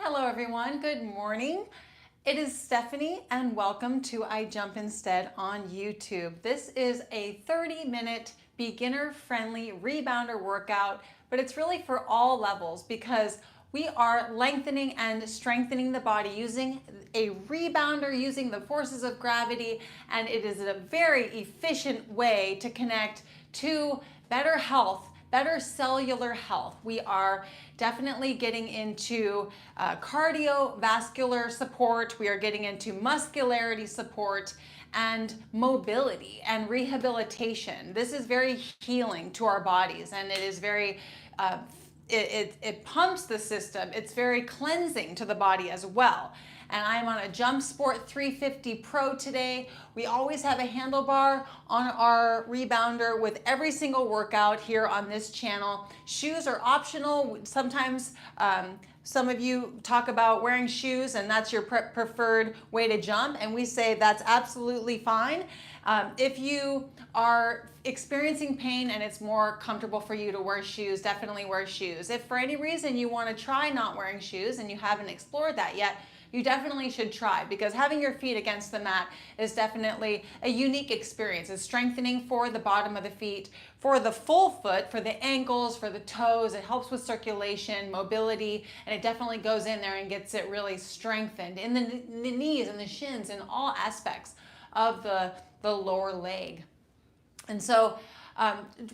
Hello everyone, good morning. It is Stephanie and welcome to I Jump Instead on YouTube. This is a 30-minute beginner-friendly rebounder workout, but it's really for all levels because we are lengthening and strengthening the body using a rebounder, using the forces of gravity, and it is a very efficient way to connect to better health, better cellular health. We are definitely getting into cardiovascular support. We are getting into muscularity support and mobility and rehabilitation. This is very healing to our bodies, and it is very it pumps the system. It's very cleansing to the body as well. And I'm on a Jump Sport 350 Pro today. We always have a handlebar on our rebounder with every single workout here on this channel. Shoes are optional. Sometimes some of you talk about wearing shoes and that's your preferred way to jump, and we say that's absolutely fine. If you are experiencing pain and it's more comfortable for you to wear shoes, definitely wear shoes. If for any reason you want to try not wearing shoes and you haven't explored that yet, you definitely should try, because having your feet against the mat is definitely a unique experience. It's strengthening for the bottom of the feet, for the full foot, for the ankles, for the toes. It helps with circulation, mobility, and it definitely goes in there and gets it really strengthened in the knees and the shins and all aspects of the lower leg. And so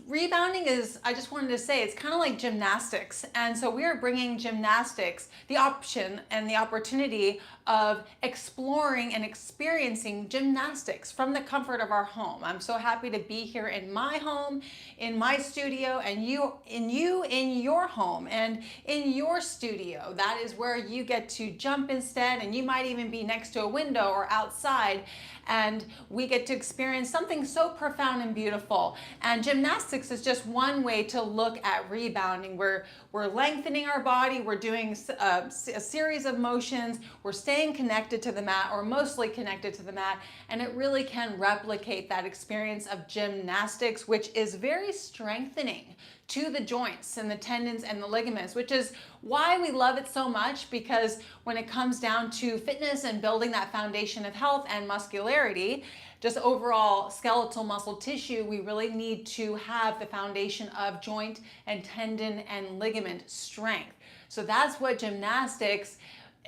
rebounding is, I just wanted to say, it's kind of like gymnastics. And so we are bringing gymnastics, the option and the opportunity of exploring and experiencing gymnastics from the comfort of our home. I'm so happy to be here in my home, in my studio, and you in your home and in your studio. That is where you get to jump instead, and you might even be next to a window or outside, and we get to experience something so profound and beautiful. And gymnastics is just one way to look at rebounding. We're lengthening our body, we're doing a series of motions, we're staying connected to the mat, or mostly connected to the mat, and it really can replicate that experience of gymnastics, which is very strengthening to the joints and the tendons and the ligaments, which is why we love it so much, because when it comes down to fitness and building that foundation of health and muscularity, just overall skeletal muscle tissue, we really need to have the foundation of joint and tendon and ligament strength. So that's what gymnastics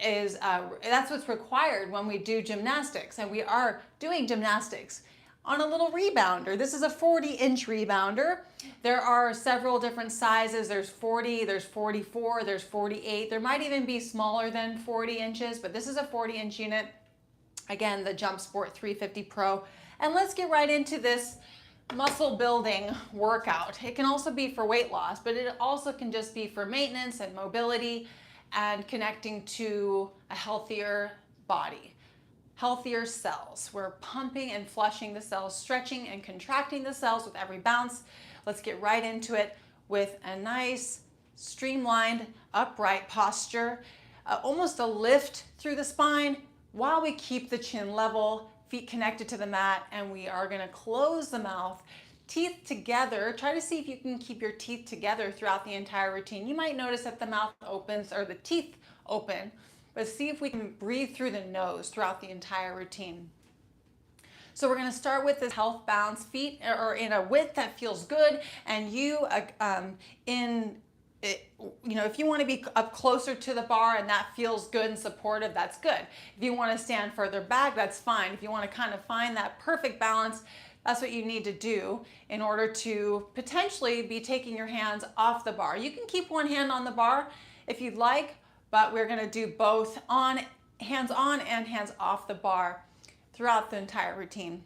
is, that's what's required when we do gymnastics, and we are doing gymnastics on a little rebounder. This is a 40-inch rebounder. There are several different sizes. There's 40, there's 44, there's 48. There might even be smaller than 40 inches, but this is a 40-inch unit. Again, the Jump Sport 350 Pro. And let's get right into this muscle building workout. It can also be for weight loss, but it also can just be for maintenance and mobility and connecting to a healthier body. Healthier cells. We're pumping and flushing the cells, stretching and contracting the cells with every bounce. Let's get right into it with a nice, streamlined, upright posture. Almost a lift through the spine while we keep the chin level, feet connected to the mat, and we are going to close the mouth, teeth together. Try to see if you can keep your teeth together throughout the entire routine. You might notice that the mouth opens or the teeth open, but see if we can breathe through the nose throughout the entire routine. So we're going to start with this health balance. Feet are in a width that feels good, and you if you want to be up closer to the bar and that feels good and supportive, that's good. If you want to stand further back, that's fine. If you want to kind of find that perfect balance, that's what you need to do in order to potentially be taking your hands off the bar. You can keep one hand on the bar if you'd like, but we're going to do both hands on and hands off the bar throughout the entire routine.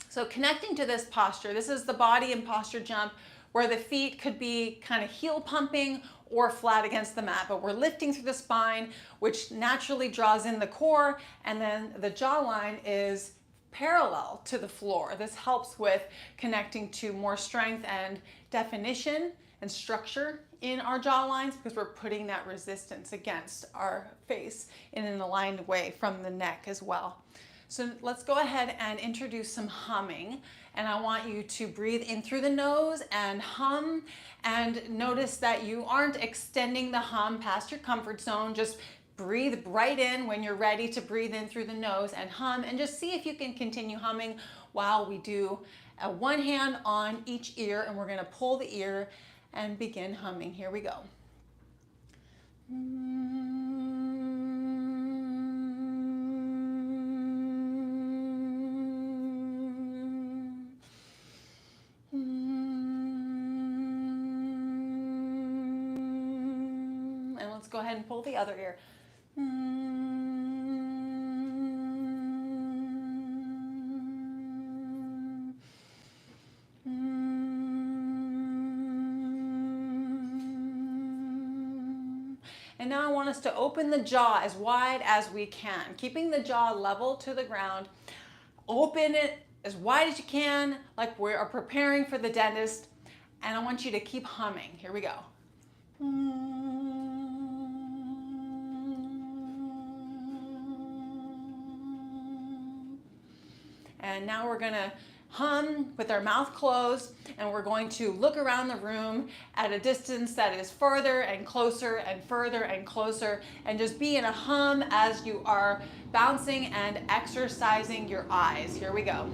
So connecting to this posture, this is the body and posture jump where the feet could be kind of heel pumping or flat against the mat, but we're lifting through the spine, which naturally draws in the core, and then the jawline is parallel to the floor. This helps with connecting to more strength and definition and structure in our jawlines, because we're putting that resistance against our face in an aligned way from the neck as well. So let's go ahead and introduce some humming. And I want you to breathe in through the nose and hum, and notice that you aren't extending the hum past your comfort zone. Just breathe right in when you're ready to breathe in through the nose and hum, and just see if you can continue humming while we do one hand on each ear, and we're going to pull the ear and begin humming. Here we go. And let's go ahead and pull the other ear. And now I want us to open the jaw as wide as we can, keeping the jaw level to the ground. Open it as wide as you can, like we are preparing for the dentist. And I want you to keep humming. Here we go. And now we're going to hum with our mouth closed, and we're going to look around the room at a distance that is further and closer and further and closer, and just be in a hum as you are bouncing and exercising your eyes. Here we go.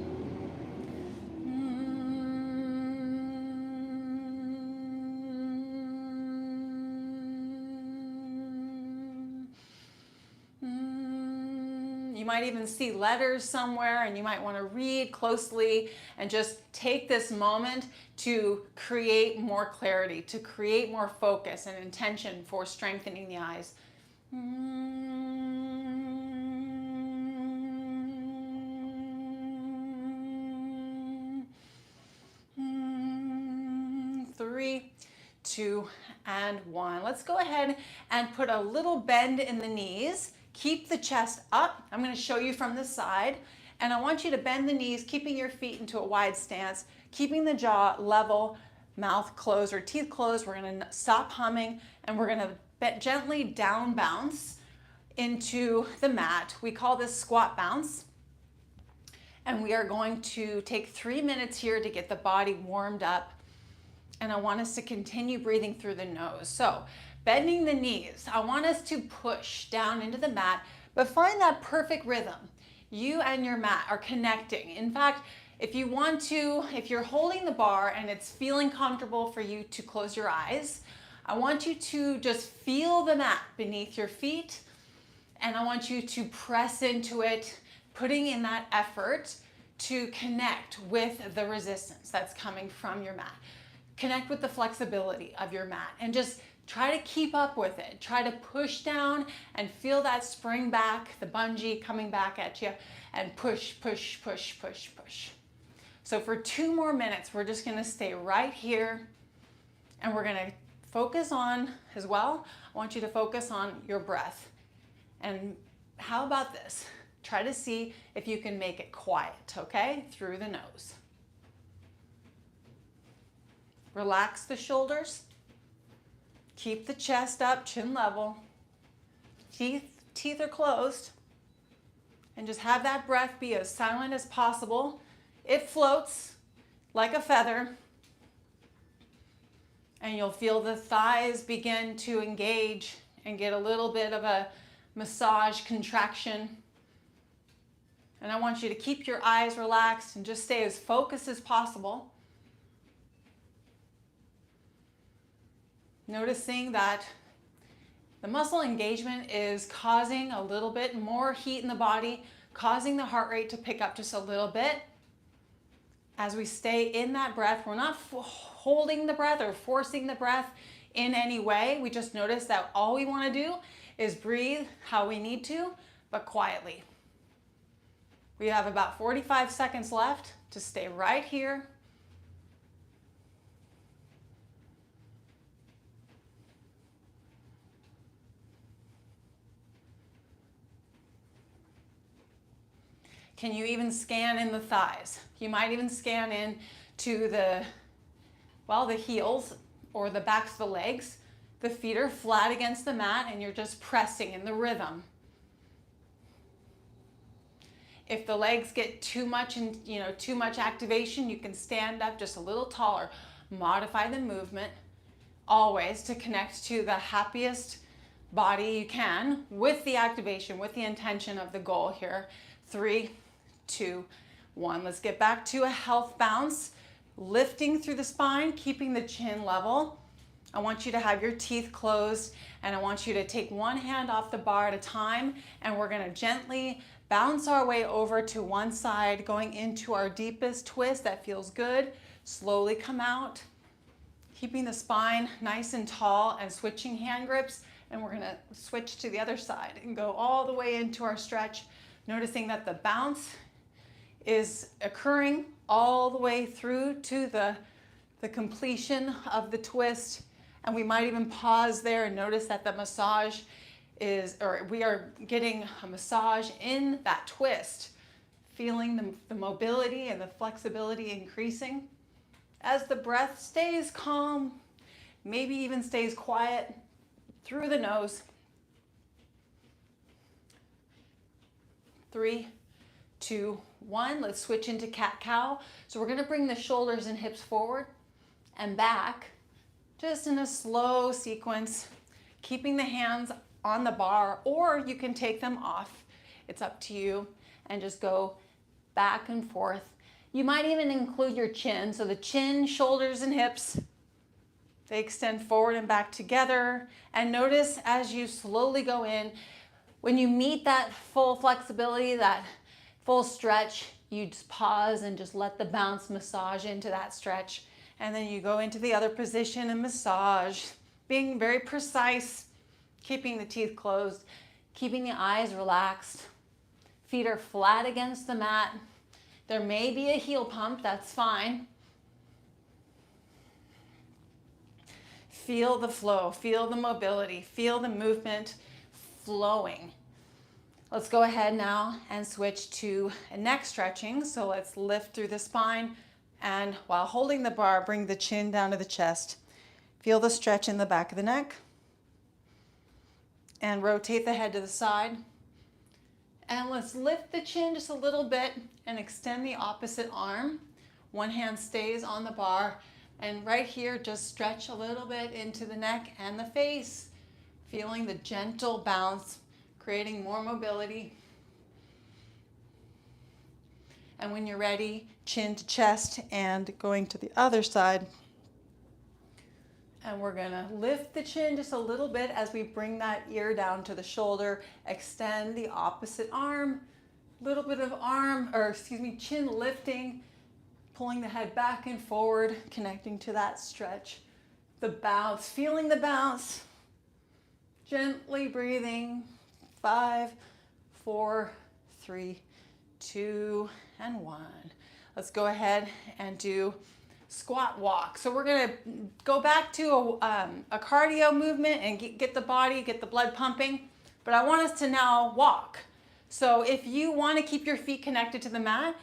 You might even see letters somewhere, and you might want to read closely and just take this moment to create more clarity, to create more focus and intention for strengthening the eyes. 3, 2, and 1. Let's go ahead and put a little bend in the knees. Keep the chest up. I'm going to show you from the side. And I want you to bend the knees, keeping your feet into a wide stance, keeping the jaw level, mouth closed or teeth closed. We're going to stop humming, and we're going to gently down bounce into the mat. We call this squat bounce. And we are going to take 3 minutes here to get the body warmed up. And I want us to continue breathing through the nose. So bending the knees, I want us to push down into the mat, but find that perfect rhythm. You and your mat are connecting. In fact, if you want to, if you're holding the bar and it's feeling comfortable for you to close your eyes, I want you to just feel the mat beneath your feet, and I want you to press into it, putting in that effort to connect with the resistance that's coming from your mat. Connect with the flexibility of your mat, and just try to keep up with it. Try to push down and feel that spring back, the bungee coming back at you, and push, push, push, push, push. So for 2 more minutes, we're just going to stay right here, and we're going to focus on, as well, I want you to focus on your breath. And how about this? Try to see if you can make it quiet, okay? Through the nose. Relax the shoulders. Keep the chest up, chin level. Teeth are closed. And just have that breath be as silent as possible. It floats like a feather. And you'll feel the thighs begin to engage and get a little bit of a massage contraction. And I want you to keep your eyes relaxed and just stay as focused as possible. Noticing that the muscle engagement is causing a little bit more heat in the body, causing the heart rate to pick up just a little bit. As we stay in that breath, we're not holding the breath or forcing the breath in any way. We just notice that all we want to do is breathe how we need to, but quietly. We have about 45 seconds left to stay right here. Can you even scan in the thighs? You might even scan in to the heels or the backs of the legs. The feet are flat against the mat, and you're just pressing in the rhythm. If the legs get too much and too much activation, you can stand up just a little taller. Modify the movement always to connect to the happiest body you can with the activation, with the intention of the goal here. 3, 2, 1. Let's get back to a health bounce. Lifting through the spine, keeping the chin level. I want you to have your teeth closed, and I want you to take one hand off the bar at a time, and we're gonna gently bounce our way over to one side, going into our deepest twist. That feels good. Slowly come out, keeping the spine nice and tall, and switching hand grips, and we're gonna switch to the other side and go all the way into our stretch, noticing that the bounce is occurring all the way through to the completion of the twist. And we might even pause there and notice that the massage we are getting a massage in that twist, feeling the mobility and the flexibility increasing. As the breath stays calm, maybe even stays quiet through the nose. 3, 2, 1. Let's switch into cat-cow. So we're going to bring the shoulders and hips forward and back, just in a slow sequence, keeping the hands on the bar, or you can take them off. It's up to you, and just go back and forth. You might even include your chin. So the chin, shoulders, and hips, they extend forward and back together. And notice as you slowly go in, when you meet that full flexibility, that full stretch, you just pause and just let the bounce massage into that stretch. And then you go into the other position and massage, being very precise, keeping the teeth closed, keeping the eyes relaxed. Feet are flat against the mat. There may be a heel pump, that's fine. Feel the flow, feel the mobility, feel the movement flowing. Let's go ahead now and switch to neck stretching. So let's lift through the spine, and while holding the bar, bring the chin down to the chest. Feel the stretch in the back of the neck, and rotate the head to the side. And let's lift the chin just a little bit and extend the opposite arm. One hand stays on the bar, and right here, just stretch a little bit into the neck and the face, feeling the gentle bounce, creating more mobility. And when you're ready, chin to chest and going to the other side. And we're gonna lift the chin just a little bit as we bring that ear down to the shoulder, extend the opposite arm, little bit of chin lifting, pulling the head back and forward, connecting to that stretch. The bounce, feeling the bounce, gently breathing. 5, 4, 3, 2, and 1. Let's go ahead and do squat walk. So we're going to go back to a cardio movement and get the blood pumping, but I want us to now walk. So if you want to keep your feet connected to the mat,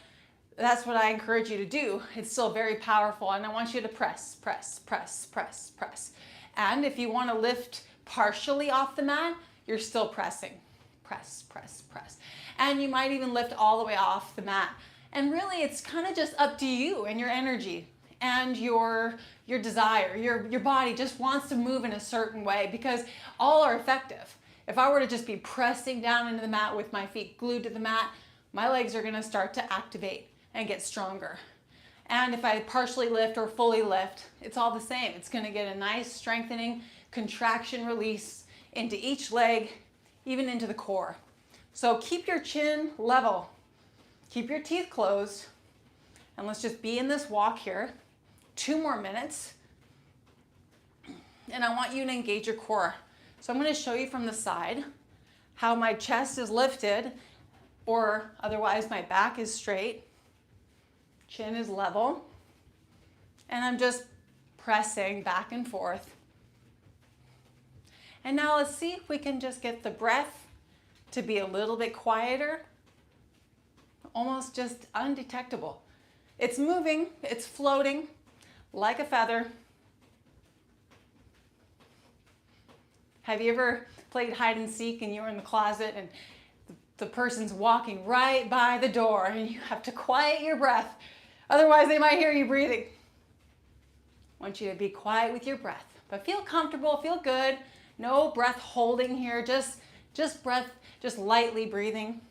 that's what I encourage you to do. It's still very powerful, and I want you to press, press, press, press, press. And if you want to lift partially off the mat, you're still pressing. Press, press, press. And you might even lift all the way off the mat. And really, it's kind of just up to you and your energy and your desire. Your body just wants to move in a certain way, because all are effective. If I were to just be pressing down into the mat with my feet glued to the mat, my legs are going to start to activate and get stronger. And if I partially lift or fully lift, it's all the same. It's going to get a nice strengthening, contraction release into each leg, even into the core. So keep your chin level, keep your teeth closed, and let's just be in this walk here. 2 more minutes. And I want you to engage your core. So I'm going to show you from the side how my chest is lifted, or otherwise my back is straight, chin is level, and I'm just pressing back and forth. And now let's see if we can just get the breath to be a little bit quieter, almost just undetectable. It's moving, it's floating like a feather. Have you ever played hide and seek and you were in the closet and the person's walking right by the door and you have to quiet your breath. Otherwise, they might hear you breathing. I want you to be quiet with your breath, but feel comfortable, feel good. No breath holding here, just breath, just lightly breathing.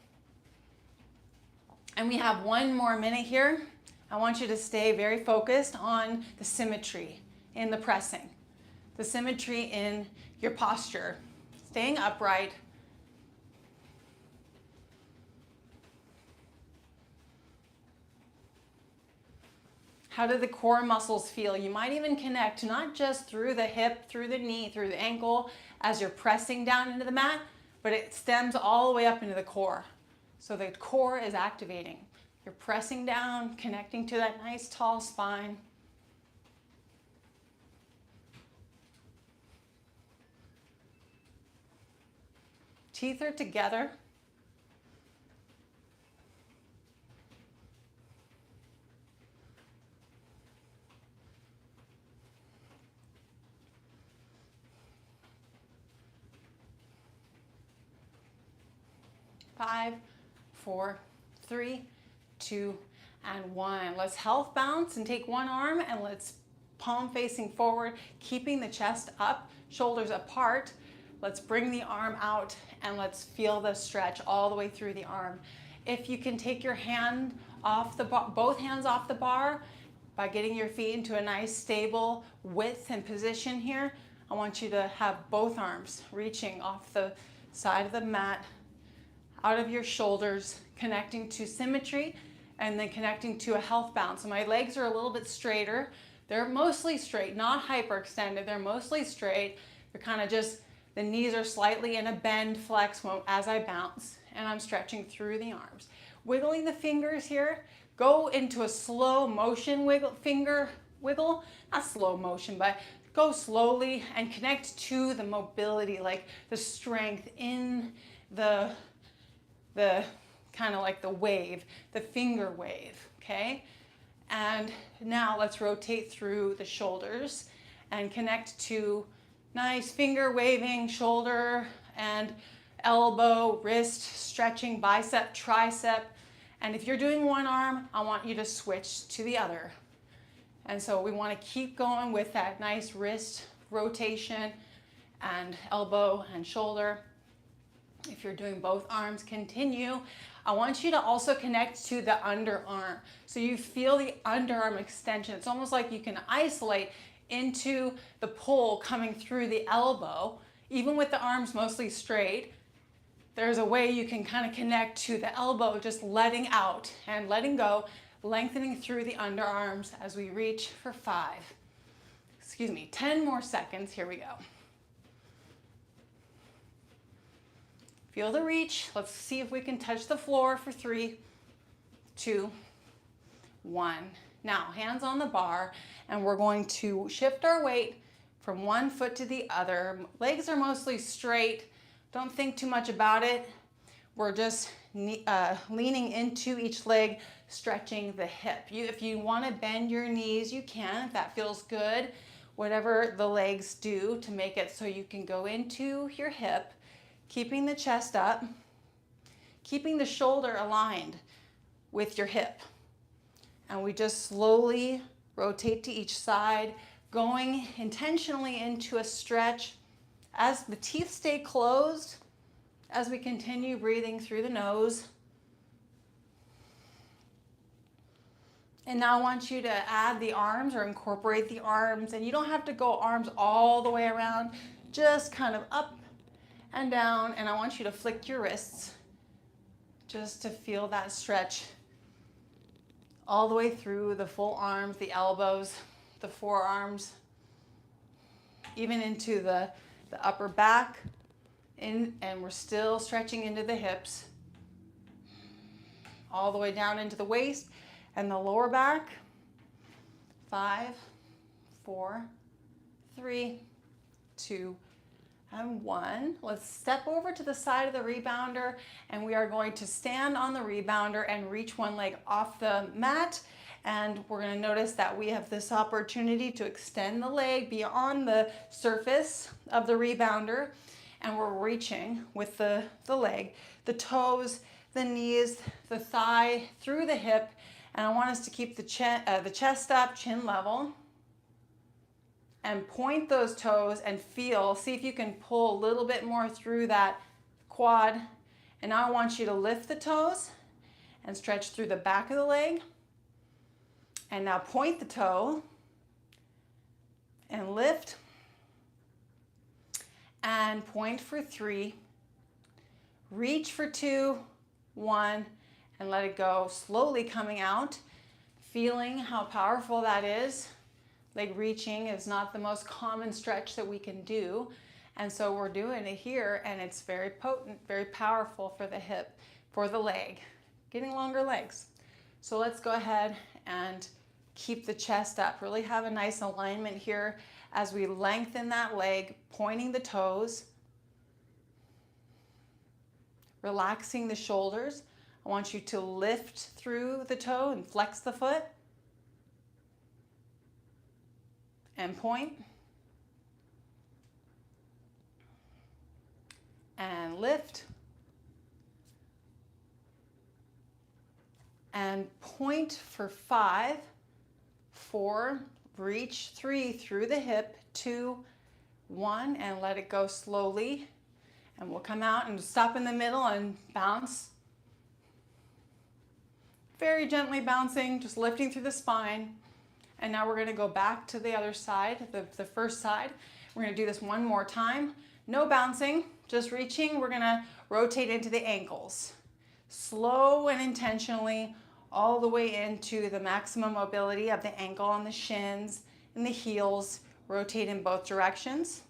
And we have 1 more minute here. I want you to stay very focused on the symmetry in the pressing, the symmetry in your posture, staying upright. How do the core muscles feel? You might even connect not just through the hip, through the knee, through the ankle as you're pressing down into the mat, but it stems all the way up into the core. So the core is activating. You're pressing down, connecting to that nice tall spine. Teeth are together. Five, 4, 3, 2, and 1. Let's health bounce and take one arm and let's palm facing forward, keeping the chest up, shoulders apart. Let's bring the arm out and let's feel the stretch all the way through the arm. If you can take your hand off the bar, both hands off the bar by getting your feet into a nice stable width and position here, I want you to have both arms reaching off the side of the mat, out of your shoulders, connecting to symmetry, and then connecting to a health bounce. So my legs are a little bit straighter. They're mostly straight, not hyperextended. They're mostly straight. They're kind of just, the knees are slightly in a bend, flex as I bounce, and I'm stretching through the arms. Wiggling the fingers here. Go into a slow motion finger wiggle. Not slow motion, but go slowly and connect to the mobility, like the strength in the kind of like the wave, the finger wave, okay? And now let's rotate through the shoulders and connect to nice finger waving, shoulder and elbow, wrist, stretching, bicep, tricep. And if you're doing one arm, I want you to switch to the other. And so we want to keep going with that nice wrist rotation and elbow and shoulder. If you're doing both arms, continue. I want you to also connect to the underarm. So you feel the underarm extension. It's almost like you can isolate into the pull coming through the elbow. Even with the arms mostly straight, there's a way you can kind of connect to the elbow, just letting out and letting go, lengthening through the underarms as we reach for 10 more seconds. Here we go. Feel the reach. Let's see if we can touch the floor for 3, 2, 1. Now, hands on the bar, and we're going to shift our weight from one foot to the other. Legs are mostly straight. Don't think too much about it. We're just leaning into each leg, stretching the hip. If you want to bend your knees, you can, if that feels good. Whatever the legs do to make it so you can go into your hip, keeping the chest up, keeping the shoulder aligned with your hip. And we just slowly rotate to each side, going intentionally into a stretch as the teeth stay closed, as we continue breathing through the nose. And now I want you to add the arms or incorporate the arms, and you don't have to go arms all the way around, just kind of up and down, and I want you to flick your wrists just to feel that stretch all the way through the full arms, the elbows, the forearms, even into the upper back, and we're still stretching into the hips, all the way down into the waist and the lower back. 5, 4, 3, 2, and 1. Let's step over to the side of the rebounder, and we are going to stand on the rebounder and reach one leg off the mat. And we're going to notice that we have this opportunity to extend the leg beyond the surface of the rebounder. and we're reaching with the leg, the toes, the knees, the thigh, through the hip, and I want us to keep the chest up, chin level, and point those toes and feel, see if you can pull a little bit more through that quad. And now I want you to lift the toes and stretch through the back of the leg. And now point the toe and lift and point for 3. Reach for 2, 1, and let it go. Slowly coming out, feeling how powerful that is. Leg reaching is not the most common stretch that we can do. And so we're doing it here, and it's very potent, very powerful for the hip, for the leg, getting longer legs. So let's go ahead and keep the chest up. Really have a nice alignment here as we lengthen that leg, pointing the toes, relaxing the shoulders. I want you to lift through the toe and flex the foot. And point. And lift. And point for 5, 4, reach 3 through the hip, 2, 1, and let it go slowly. And we'll come out and stop in the middle and bounce. Very gently bouncing, just lifting through the spine. And now we're gonna go back to the other side, the first side. We're gonna do this one more time. No bouncing, just reaching. We're gonna rotate into the ankles. Slow and intentionally, all the way into the maximum mobility of the ankle and the shins and the heels. Rotate in both directions.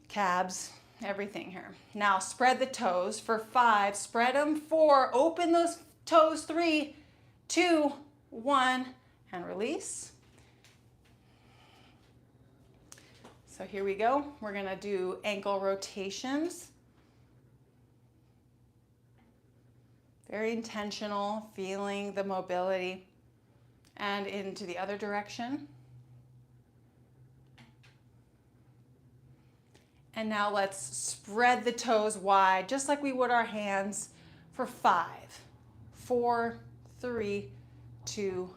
Calves, everything here. Now spread the toes for 5, spread them 4, open those toes 3, 2, 1, and release. So here we go. We're gonna do ankle rotations. Very intentional, feeling the mobility, and into the other direction. And now let's spread the toes wide, just like we would our hands, for 5, 4, 3, 2,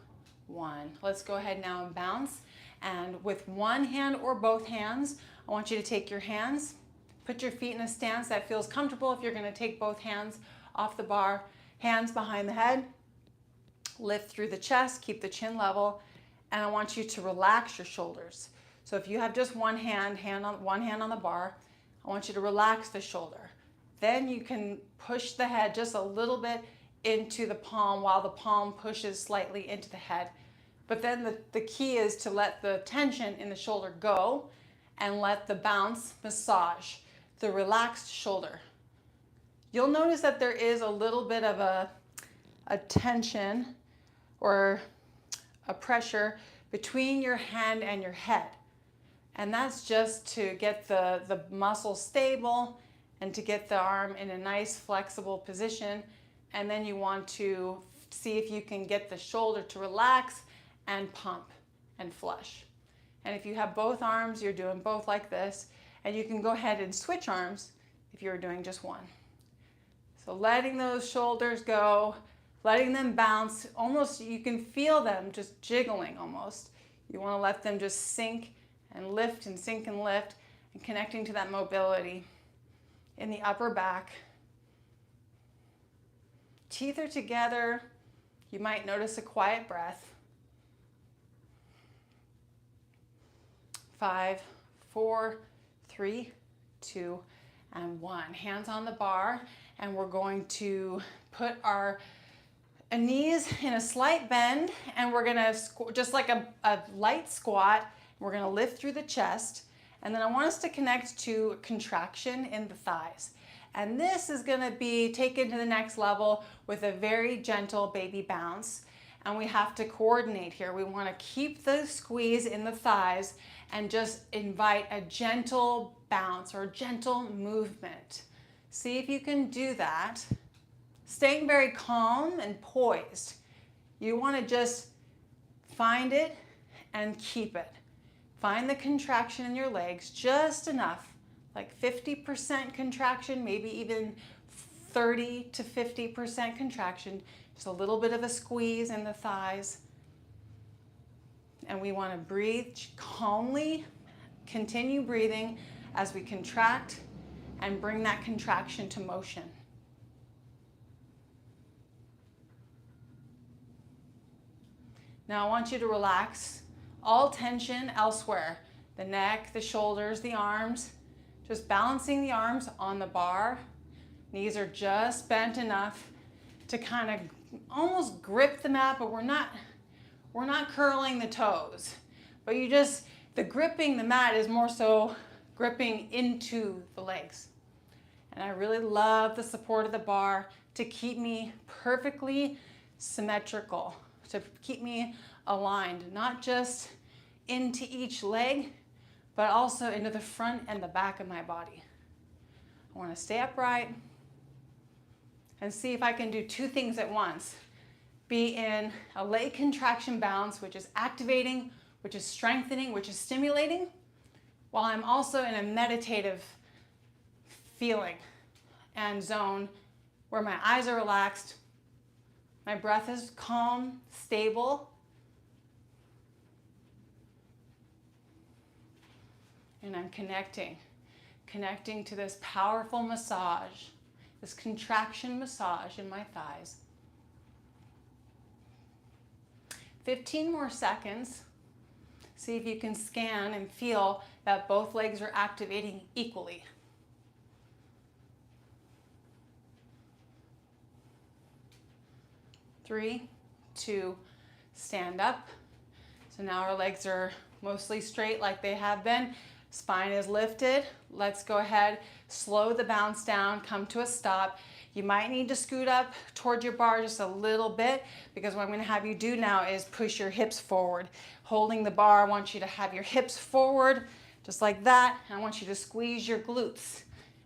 1. Let's go ahead now and bounce. And with one hand or both hands, I want you to take your hands, put your feet in a stance that feels comfortable. If you're gonna take both hands off the bar, hands behind the head, lift through the chest, keep the chin level, and I want you to relax your shoulders. So if you have just one hand on the bar, I want you to relax the shoulder. Then you can push the head just a little bit into the palm while the palm pushes slightly into the head. But then the key is to let the tension in the shoulder go and let the bounce massage the relaxed shoulder. You'll notice that there is a little bit of a tension or a pressure between your hand and your head. And that's just to get the muscle stable and to get the arm in a nice flexible position. And then you want to see if you can get the shoulder to relax and pump and flush. And if you have both arms, you're doing both like this. And you can go ahead and switch arms if you're doing just one. So letting those shoulders go, letting them bounce, almost you can feel them just jiggling almost. You want to let them just sink and lift and sink and lift, and connecting to that mobility in the upper back. Teeth are together. You might notice a quiet breath. 5, 4, 3, 2, and 1. Hands on the bar, and we're going to put our knees in a slight bend, and we're gonna, just like a light squat, we're gonna lift through the chest, and then I want us to connect to contraction in the thighs. And this is gonna be taken to the next level with a very gentle baby bounce. And we have to coordinate here. We wanna keep the squeeze in the thighs and just invite a gentle bounce or gentle movement. See if you can do that. Staying very calm and poised. You wanna just find it and keep it. Find the contraction in your legs, just enough. like 50% contraction, maybe even 30 to 50% contraction. Just a little bit of a squeeze in the thighs. And we want to breathe calmly, continue breathing as we contract and bring that contraction to motion. Now I want you to relax all tension elsewhere. The neck, the shoulders, the arms. Just balancing the arms on the bar. Knees are just bent enough to kind of almost grip the mat, but we're not curling the toes. But the gripping the mat is more so gripping into the legs. And I really love the support of the bar to keep me perfectly symmetrical, to keep me aligned, not just into each leg, but also into the front and the back of my body. I want to stay upright and see if I can do two things at once. Be in a leg contraction bounce, which is activating, which is strengthening, which is stimulating, while I'm also in a meditative feeling and zone where my eyes are relaxed, my breath is calm, stable, and I'm connecting to this powerful massage, this contraction massage in my thighs. 15 more seconds. See if you can scan and feel that both legs are activating equally. 3, 2, stand up. So now our legs are mostly straight like they have been. Spine is lifted. Let's go ahead, slow the bounce down, come to a stop. You might need to scoot up towards your bar just a little bit, because what I'm going to have you do now is push your hips forward. Holding the bar, I want you to have your hips forward, just like that. I want you to squeeze your glutes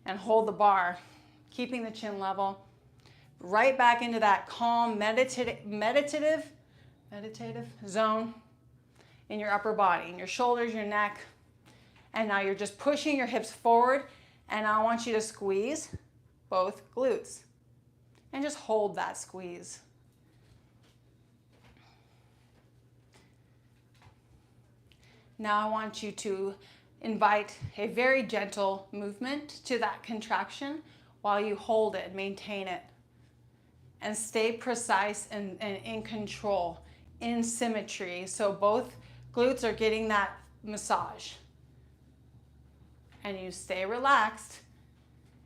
and hold the bar, keeping the chin level. Right back into that calm, meditative zone in your upper body, in your shoulders, your neck. And now you're just pushing your hips forward, and I want you to squeeze both glutes and just hold that squeeze. Now I want you to invite a very gentle movement to that contraction while you hold it, maintain it, and stay precise and in control, in symmetry. So both glutes are getting that massage. And you stay relaxed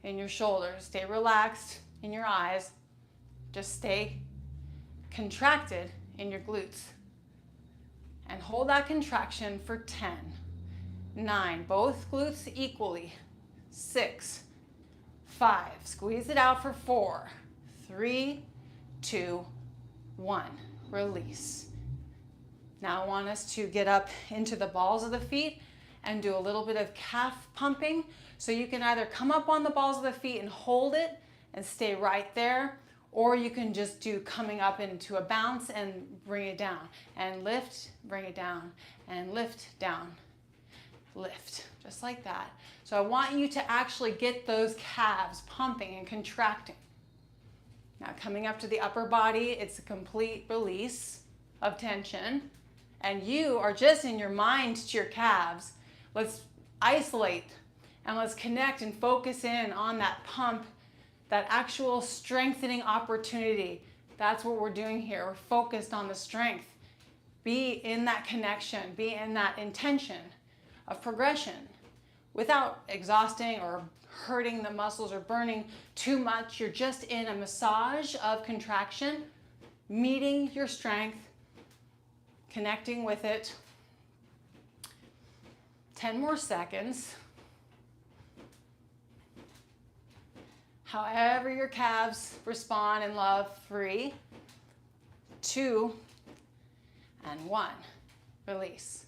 in your shoulders, stay relaxed in your eyes, just stay contracted in your glutes. And hold that contraction for 10, 9, both glutes equally, 6, 5, squeeze it out for 4, 3, 2, 1, release. Now I want us to get up into the balls of the feet and do a little bit of calf pumping. So you can either come up on the balls of the feet and hold it and stay right there, or you can just do coming up into a bounce and bring it down, and lift, bring it down, and lift, down, lift, just like that. So I want you to actually get those calves pumping and contracting. Now coming up to the upper body, it's a complete release of tension, and you are just in your mind to your calves. Let's isolate and let's connect and focus in on that pump, that actual strengthening opportunity. That's what we're doing here. We're focused on the strength. Be in that connection, be in that intention of progression without exhausting or hurting the muscles or burning too much. You're just in a massage of contraction, meeting your strength, connecting with it. 10 more seconds. However your calves respond in love. 3, 2, and 1. Release.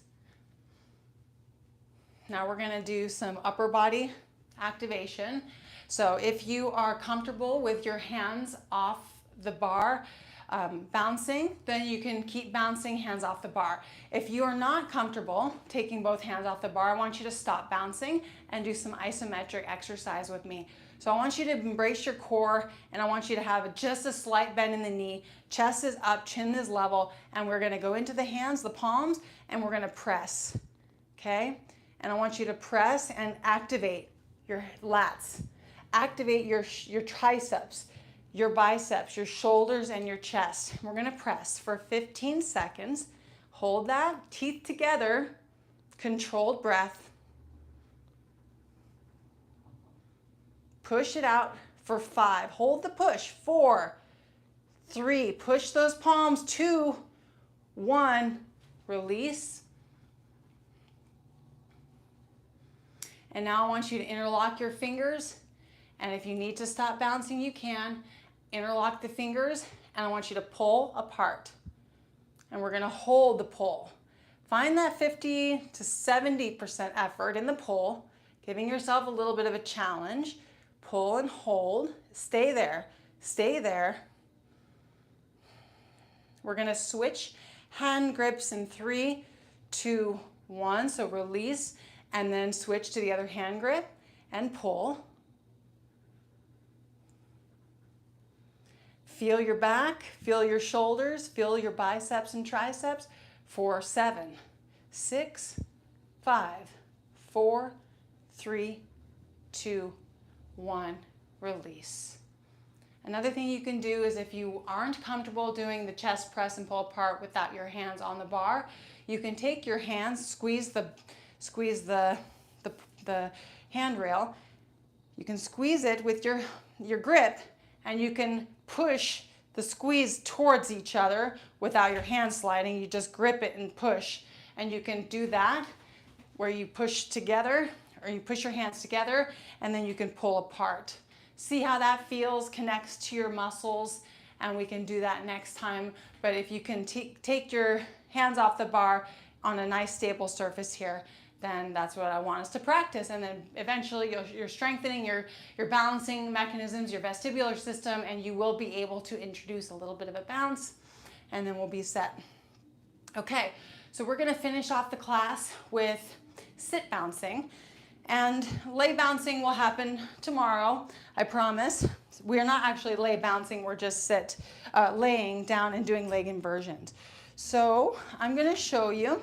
Now we're going to do some upper body activation. So if you are comfortable with your hands off the bar, bouncing, then you can keep bouncing, hands off the bar. If you are not comfortable taking both hands off the bar, I want you to stop bouncing and do some isometric exercise with me. So I want you to embrace your core, and I want you to have just a slight bend in the knee. Chest is up, chin is level, and we're gonna go into the hands, the palms, and we're gonna press, okay? And I want you to press and activate your lats. Activate your triceps, your biceps, your shoulders, and your chest. We're gonna press for 15 seconds. Hold that, teeth together, controlled breath. Push it out for 5. Hold the push. 4, 3. Push those palms. 2, 1. Release. And now I want you to interlock your fingers. And if you need to stop bouncing, you can. Interlock the fingers. And I want you to pull apart. And we're going to hold the pull. Find that 50 to 70% effort in the pull, giving yourself a little bit of a challenge. Pull and hold. Stay there. Stay there. We're going to switch hand grips in 3, 2, 1. So release and then switch to the other hand grip and pull. Feel your back, feel your shoulders, feel your biceps and triceps for 7, 6, 5, 4, 3, 2, 1, release. Another thing you can do is if you aren't comfortable doing the chest press and pull apart without your hands on the bar, you can take your hands, squeeze the handrail. You can squeeze it with your grip, and you can push the squeeze towards each other without your hand sliding. You just grip it and push. And you can do that where you push together, or you push your hands together, and then you can pull apart. See how that feels, connects to your muscles, and we can do that next time. But if you can take your hands off the bar on a nice stable surface here, then that's what I want us to practice. And then eventually you're strengthening your balancing mechanisms, your vestibular system, and you will be able to introduce a little bit of a bounce, and then we'll be set. Okay, so we're gonna finish off the class with sit bouncing. And lay bouncing will happen tomorrow, I promise. We're not actually lay bouncing, we're just laying down and doing leg inversions. So I'm gonna show you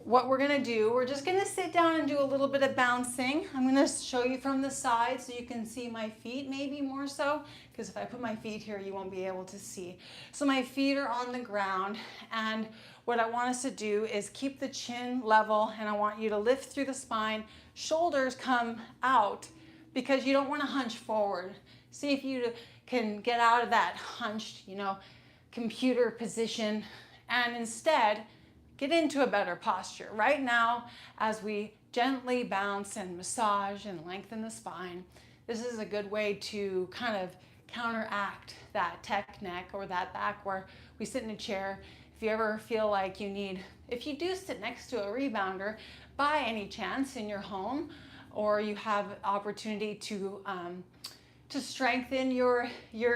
what we're gonna do. We're just gonna sit down and do a little bit of bouncing. I'm gonna show you from the side so you can see my feet maybe more so, because if I put my feet here, you won't be able to see. So my feet are on the ground, and what I want us to do is keep the chin level, and I want you to lift through the spine. Shoulders come out because you don't want to hunch forward. See if you can get out of that hunched, computer position, and instead get into a better posture. Right now, as we gently bounce and massage and lengthen the spine, this is a good way to kind of counteract that tech neck or that back where we sit in a chair. If you ever feel like if you do sit next to a rebounder by any chance in your home, or you have opportunity to strengthen your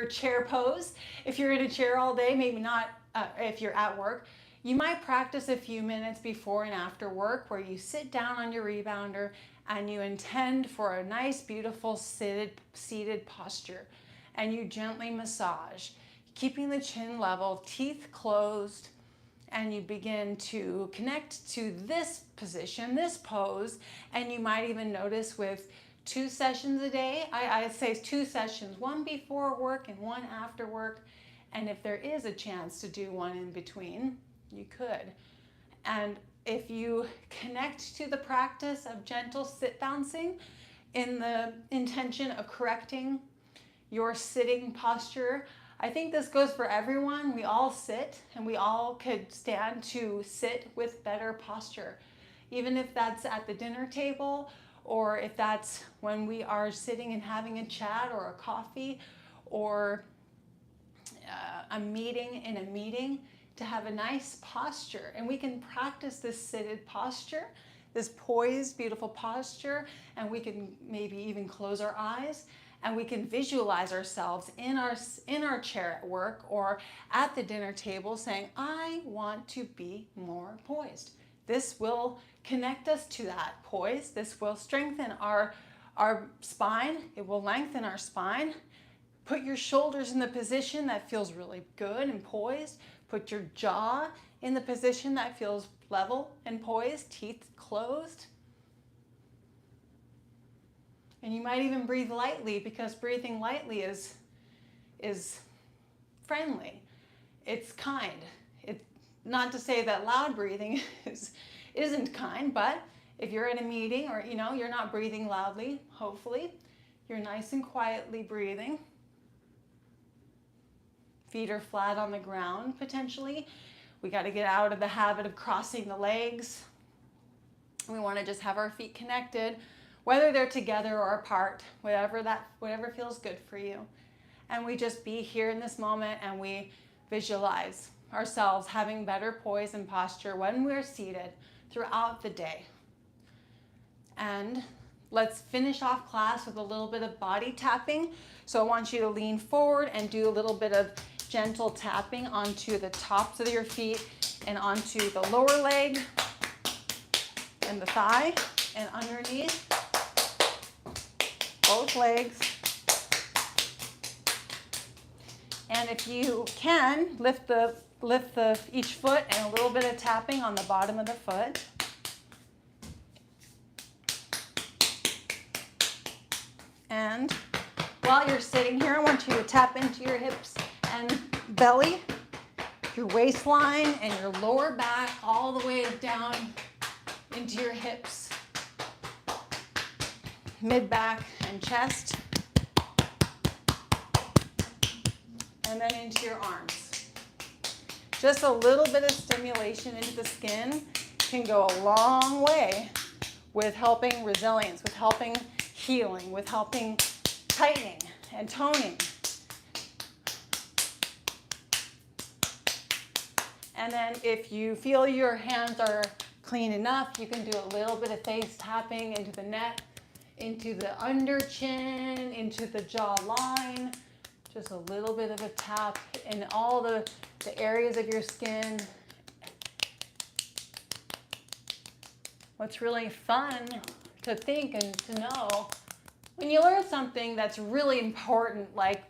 chair pose, if you're in a chair all day, maybe not if you're at work, you might practice a few minutes before and after work where you sit down on your rebounder and you intend for a nice, beautiful seated posture, and you gently massage, keeping the chin level, teeth closed, and you begin to connect to this position, this pose, and you might even notice with 2 sessions a day, I say 2 sessions, one before work and one after work, and if there is a chance to do one in between, you could. And if you connect to the practice of gentle sit bouncing in the intention of correcting your sitting posture, I think this goes for everyone. We all sit, and we all could stand to sit with better posture. Even if that's at the dinner table, or if that's when we are sitting and having a chat or a coffee, or a meeting, to have a nice posture. And we can practice this seated posture this poised, beautiful posture, and we can maybe even close our eyes and we can visualize ourselves in our chair at work or at the dinner table saying, I want to be more poised. This will connect us to that poise. This will strengthen our spine. It will lengthen our spine. Put your shoulders in the position that feels really good and poised. Put your jaw in the position that feels level and poised, teeth closed. And you might even breathe lightly, because breathing lightly is friendly. It's kind. Not to say that loud breathing isn't kind, but if you're in a meeting or you're not breathing loudly, hopefully, you're nice and quietly breathing. Feet are flat on the ground, potentially. We got to get out of the habit of crossing the legs. We want to just have our feet connected, whether they're together or apart, whatever feels good for you. And we just be here in this moment, and we visualize ourselves having better poise and posture when we're seated throughout the day. And let's finish off class with a little bit of body tapping. So I want you to lean forward and do a little bit of gentle tapping onto the tops of your feet and onto the lower leg and the thigh and underneath both legs. And if you can, lift each foot and a little bit of tapping on the bottom of the foot. And while you're sitting here, I want you to tap into your hips and belly, your waistline and your lower back all the way down into your hips, mid-back and chest, and then into your arms. Just a little bit of stimulation into the skin can go a long way with helping resilience, with helping healing, with helping tightening and toning. And then if you feel your hands are clean enough, you can do a little bit of face tapping into the neck, into the under chin, into the jawline. Just a little bit of a tap in all the areas of your skin. What's really fun to think and to know, when you learn something that's really important, like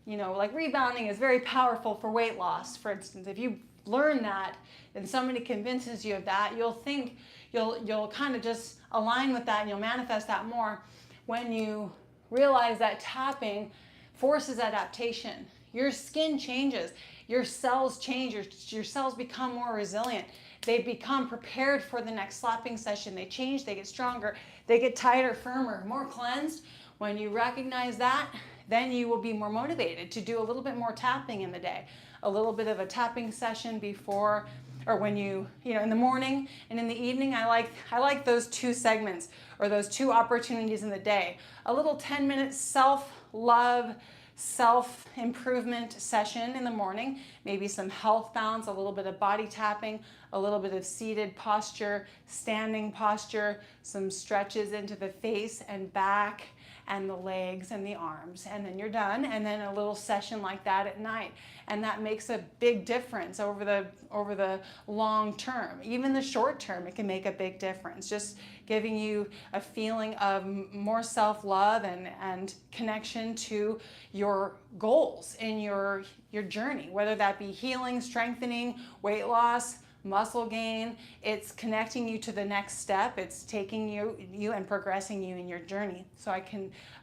rebounding is very powerful for weight loss, for instance. If you learn that and somebody convinces you of that, you'll kind of just align with that and you'll manifest that more when you realize that tapping forces adaptation. Your skin changes, your cells change, your cells become more resilient. They become prepared for the next slapping session. They change, they get stronger, they get tighter, firmer, more cleansed. When you recognize that, then you will be more motivated to do a little bit more tapping in the day. A little bit of a tapping session before, or when in the morning and in the evening. I like those two segments, or those two opportunities in the day. A little 10-minute self-love, self-improvement session in the morning, maybe some health bounce, a little bit of body tapping, a little bit of seated posture, standing posture, some stretches into the face and back and the legs and the arms, and then you're done. And then a little session like that at night. And that makes a big difference over the long term. Even the short term, it can make a big difference. Just giving you a feeling of more self-love and connection to your goals in your journey, whether that be healing, strengthening, weight loss, muscle gain. It's connecting you to the next step. It's taking you and progressing you in your journey. So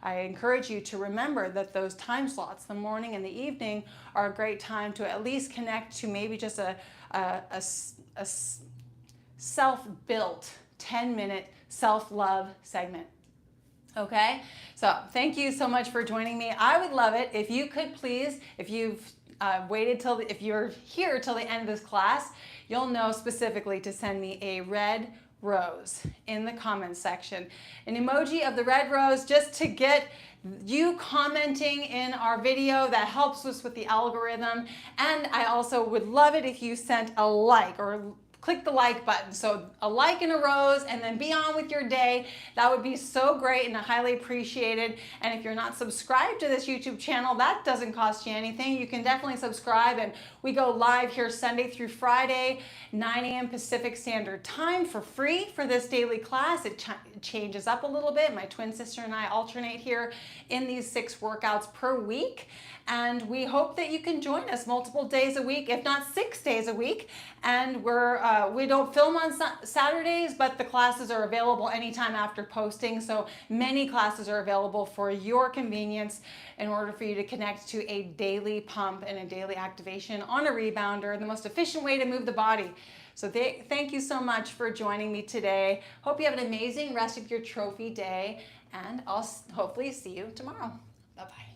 I encourage you to remember that those time slots, the morning and the evening, are a great time to at least connect to maybe just a self-built 10-minute self-love segment. Okay, so thank you so much for joining me. I would love it if you could please, if you're here till the end of this class, you'll know specifically to send me a red rose in the comments section. An emoji of the red rose, just to get you commenting in our video. That helps us with the algorithm. And I also would love it if you sent a like, or click the like button. So a like and a rose, and then be on with your day. That would be so great and highly appreciated. And if you're not subscribed to this YouTube channel, that doesn't cost you anything. You can definitely subscribe, and we go live here Sunday through Friday, 9 a.m. Pacific Standard Time for free for this daily class. It changes up a little bit. My twin sister and I alternate here in these 6 workouts per week. And we hope that you can join us multiple days a week, if not 6 days a week. And we don't film on Saturdays, but the classes are available anytime after posting. So many classes are available for your convenience in order for you to connect to a daily pump and a daily activation on a rebounder, the most efficient way to move the body. So thank you so much for joining me today. Hope you have an amazing rest of your trophy day, and I'll hopefully see you tomorrow. Bye-bye.